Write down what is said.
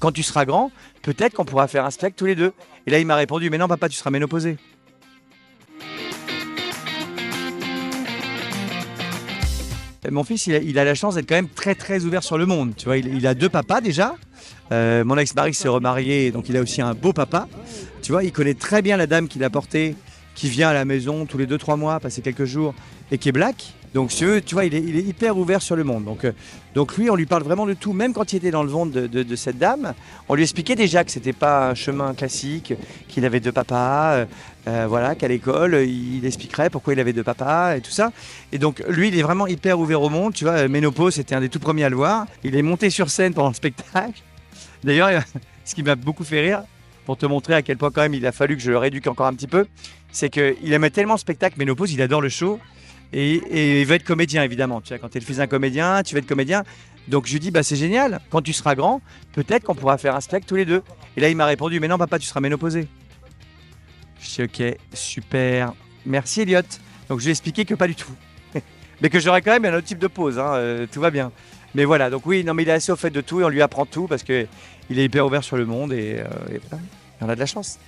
quand tu seras grand, peut-être qu'on pourra faire un spectacle tous les deux. Et là, il m'a répondu, mais non, papa, tu seras ménopausé. Mon fils, il a la chance d'être quand même très très ouvert sur le monde. Tu vois, il a 2 papas déjà. Mon ex-mari s'est remarié, donc il a aussi un beau papa. Tu vois, il connaît très bien la dame qu'il a portée, qui vient à la maison tous les 2-3 mois, passer quelques jours, et qui est black. Donc si tu vois, il est hyper ouvert sur le monde. Donc lui, on lui parle vraiment de tout. Même quand il était dans le ventre de cette dame, on lui expliquait déjà que c'était pas un chemin classique, qu'il avait 2 papas, voilà, qu'à l'école, il expliquerait pourquoi il avait 2 papas et tout ça. Et donc lui, il est vraiment hyper ouvert au monde. Tu vois, Ménopause, c'était un des tout premiers à le voir. Il est monté sur scène pendant le spectacle. D'ailleurs, ce qui m'a beaucoup fait rire, pour te montrer à quel point quand même il a fallu que je le rééduque encore un petit peu, c'est qu'il aimait tellement le spectacle Ménopause, il adore le show. Et il veut être comédien, évidemment. Tu vois, quand tu es le fils d'un comédien, tu veux être comédien. Donc je lui dis, bah, c'est génial, quand tu seras grand, peut-être qu'on pourra faire un spectacle tous les deux. Et là, il m'a répondu, mais non, papa, tu seras ménopausé. Je dis, ok, super. Merci, Elliot. Donc je lui ai expliqué que pas du tout. Mais que j'aurais quand même un autre type de pause, hein, tout va bien. Mais voilà, donc oui, non, mais il est assez au fait de tout et on lui apprend tout parce qu'il est hyper ouvert sur le monde et voilà, et on a de la chance.